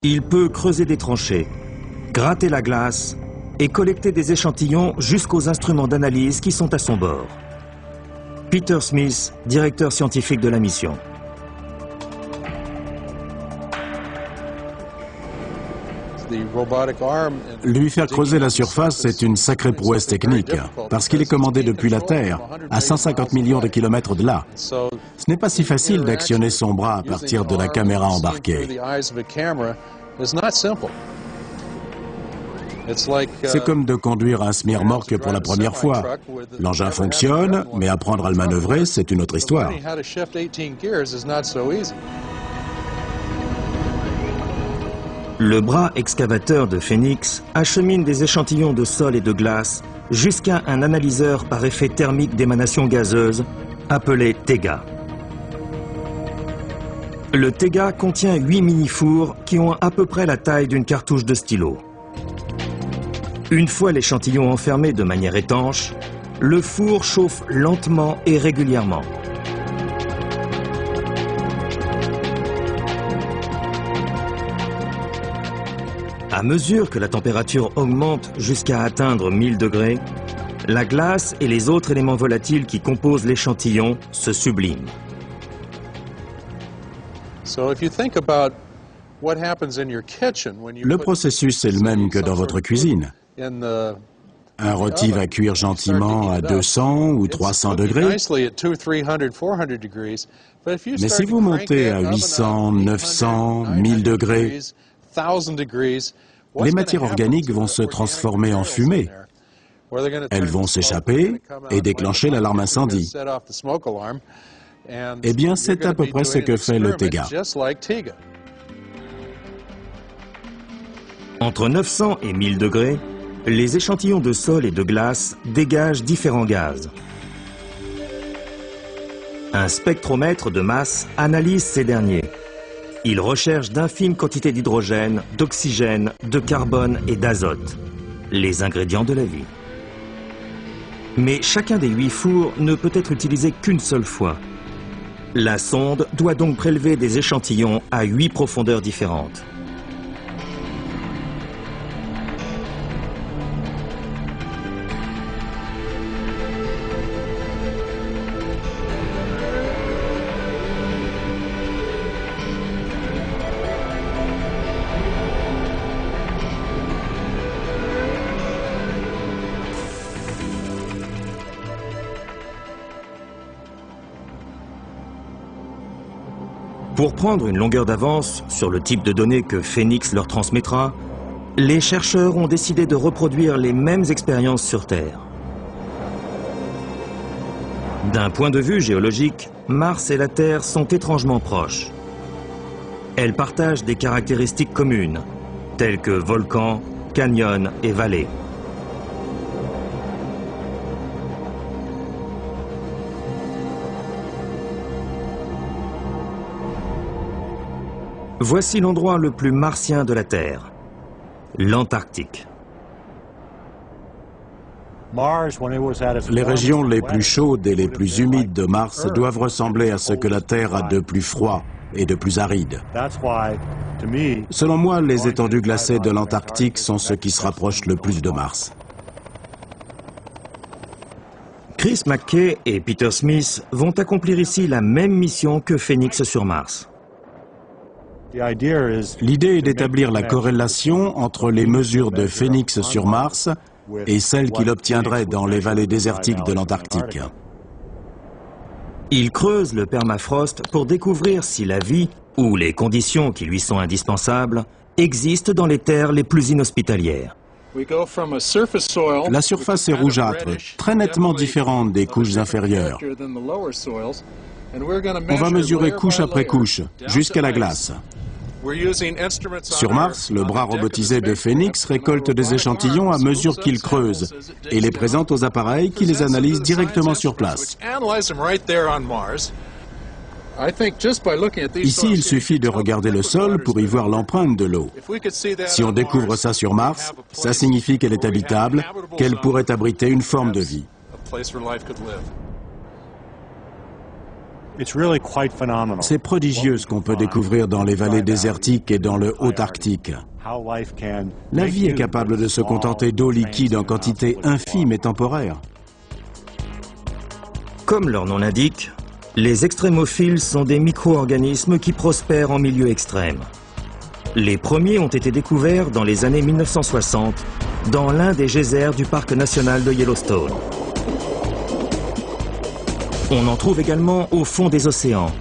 Il peut creuser des tranchées, gratter la glace et collecter des échantillons jusqu'aux instruments d'analyse qui sont à son bord. Peter Smith, directeur scientifique de la mission. Lui faire creuser la surface est une sacrée prouesse technique, parce qu'il est commandé depuis la Terre, à 150 millions de kilomètres de là. Ce n'est pas si facile d'actionner son bras à partir de la caméra embarquée. C'est comme de conduire un semi-remorque pour la première fois. L'engin fonctionne, mais apprendre à le manœuvrer, c'est une autre histoire. Le bras excavateur de Phoenix achemine des échantillons de sol et de glace jusqu'à un analyseur par effet thermique d'émanation gazeuse appelé TEGA. Le TEGA contient 8 mini-fours qui ont à peu près la taille d'une cartouche de stylo. Une fois l'échantillon enfermé de manière étanche, le four chauffe lentement et régulièrement. À mesure que la température augmente jusqu'à atteindre 1000 degrés, la glace et les autres éléments volatiles qui composent l'échantillon se subliment. Le processus est le même que dans votre cuisine. Un rôti va cuire gentiment à 200 ou 300 degrés. Mais si vous montez à 800, 900, 1000 degrés, les matières organiques vont se transformer en fumée. Elles vont s'échapper et déclencher l'alarme incendie. Eh bien, c'est à peu près ce que fait le TEGA. Entre 900 et 1000 degrés, les échantillons de sol et de glace dégagent différents gaz. Un spectromètre de masse analyse ces derniers. Il recherche d'infimes quantités d'hydrogène, d'oxygène, de carbone et d'azote, les ingrédients de la vie. Mais chacun des 8 fours ne peut être utilisé qu'une seule fois. La sonde doit donc prélever des échantillons à 8 profondeurs différentes. Pour prendre une longueur d'avance sur le type de données que Phoenix leur transmettra, les chercheurs ont décidé de reproduire les mêmes expériences sur Terre. D'un point de vue géologique, Mars et la Terre sont étrangement proches. Elles partagent des caractéristiques communes, telles que volcans, canyons et vallées. Voici l'endroit le plus martien de la Terre, l'Antarctique. Les régions les plus chaudes et les plus humides de Mars doivent ressembler à ce que la Terre a de plus froid et de plus aride. Selon moi, les étendues glacées de l'Antarctique sont ce qui se rapproche le plus de Mars. Chris McKay et Peter Smith vont accomplir ici la même mission que Phoenix sur Mars. L'idée est d'établir la corrélation entre les mesures de Phoenix sur Mars et celles qu'il obtiendrait dans les vallées désertiques de l'Antarctique. Il creuse le permafrost pour découvrir si la vie, ou les conditions qui lui sont indispensables, existent dans les terres les plus inhospitalières. La surface est rougeâtre, très nettement différente des couches inférieures. On va mesurer couche après couche, jusqu'à la glace. Sur Mars, le bras robotisé de Phoenix récolte des échantillons à mesure qu'il creuse et les présente aux appareils qui les analysent directement sur place. Ici, il suffit de regarder le sol pour y voir l'empreinte de l'eau. Si on découvre ça sur Mars, ça signifie qu'elle est habitable, qu'elle pourrait abriter une forme de vie. C'est prodigieux ce qu'on peut découvrir dans les vallées désertiques et dans le Haut-Arctique. La vie est capable de se contenter d'eau liquide en quantité infime et temporaire. Comme leur nom l'indique, les extrémophiles sont des micro-organismes qui prospèrent en milieu extrême. Les premiers ont été découverts dans les années 1960 dans l'un des geysers du parc national de Yellowstone. On en trouve également au fond des océans,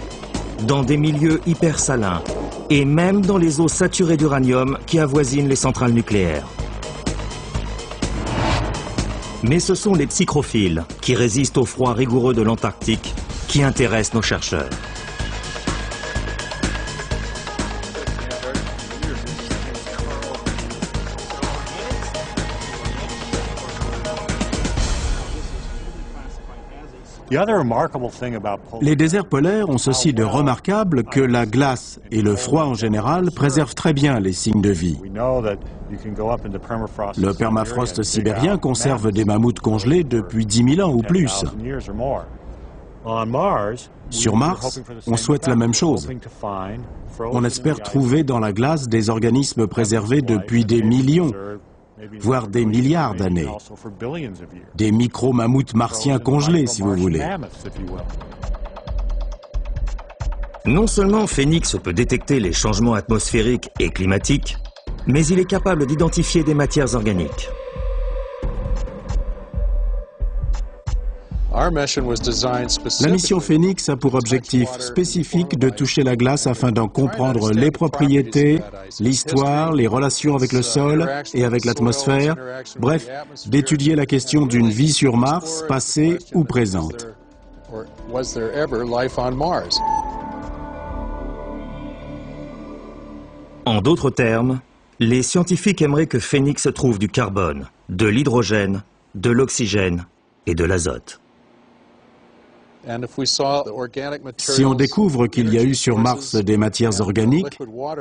dans des milieux hypersalins et même dans les eaux saturées d'uranium qui avoisinent les centrales nucléaires. Mais ce sont les psychrophiles, qui résistent au froid rigoureux de l'Antarctique, qui intéressent nos chercheurs. Les déserts polaires ont ceci de remarquable que la glace et le froid en général préservent très bien les signes de vie. Le permafrost sibérien conserve des mammouths congelés depuis 10 000 ans ou plus. Sur Mars, on souhaite la même chose. On espère trouver dans la glace des organismes préservés depuis des millions, voire des milliards d'années. Des micro-mammouths martiens congelés, si vous voulez. Non seulement Phénix peut détecter les changements atmosphériques et climatiques, mais il est capable d'identifier des matières organiques. La mission Phénix a pour objectif spécifique de toucher la glace afin d'en comprendre les propriétés, l'histoire, les relations avec le sol et avec l'atmosphère, bref, d'étudier la question d'une vie sur Mars, passée ou présente. En d'autres termes, les scientifiques aimeraient que Phénix trouve du carbone, de l'hydrogène, de l'oxygène et de l'azote. Si on découvre qu'il y a eu sur Mars des matières organiques,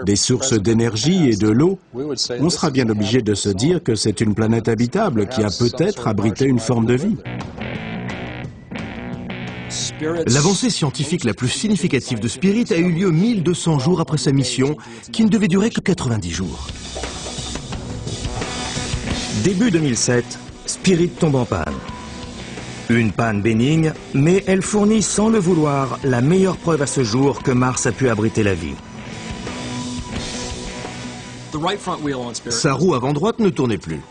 des sources d'énergie et de l'eau, on sera bien obligé de se dire que c'est une planète habitable qui a peut-être abrité une forme de vie. L'avancée scientifique la plus significative de Spirit a eu lieu 1200 jours après sa mission, qui ne devait durer que 90 jours. Début 2007, Spirit tombe en panne. Une panne bénigne, mais elle fournit sans le vouloir la meilleure preuve à ce jour que Mars a pu abriter la vie. Sa roue avant droite ne tournait plus.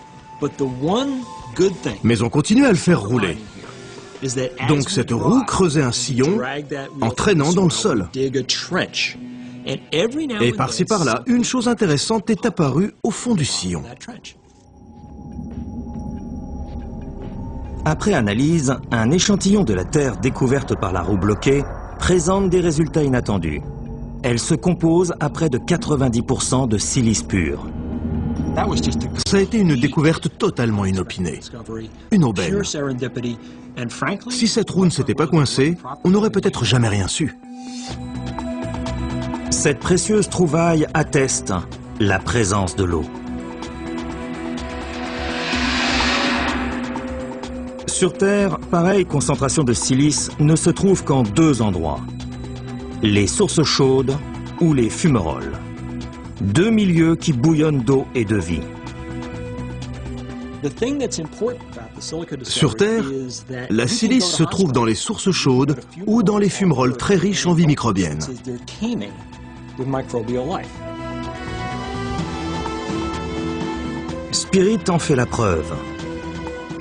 Mais on continuait à le faire rouler. Donc cette roue creusait un sillon en traînant dans le sol. Et par-ci par-là, une chose intéressante est apparue au fond du sillon. Après analyse, un échantillon de la Terre découverte par la roue bloquée présente des résultats inattendus. Elle se compose à près de 90% de silice pur. Ça a été une découverte totalement inopinée. Une aubaine. Si cette roue ne s'était pas coincée, on n'aurait peut-être jamais rien su. Cette précieuse trouvaille atteste la présence de l'eau. Sur Terre, pareille concentration de silice ne se trouve qu'en deux endroits. Les sources chaudes ou les fumerolles. Deux milieux qui bouillonnent d'eau et de vie. Sur Terre, la silice se trouve dans les sources chaudes ou dans les fumerolles très riches en vie microbienne. Spirit en fait la preuve.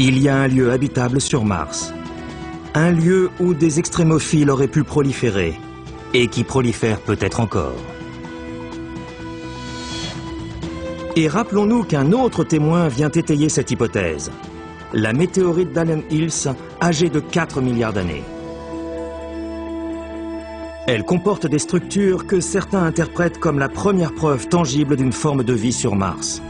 Il y a un lieu habitable sur Mars. Un lieu où des extrémophiles auraient pu proliférer et qui prolifèrent peut-être encore. Et rappelons-nous qu'un autre témoin vient étayer cette hypothèse. La météorite d'Allen Hills, âgée de 4 milliards d'années. Elle comporte des structures que certains interprètent comme la première preuve tangible d'une forme de vie sur Mars.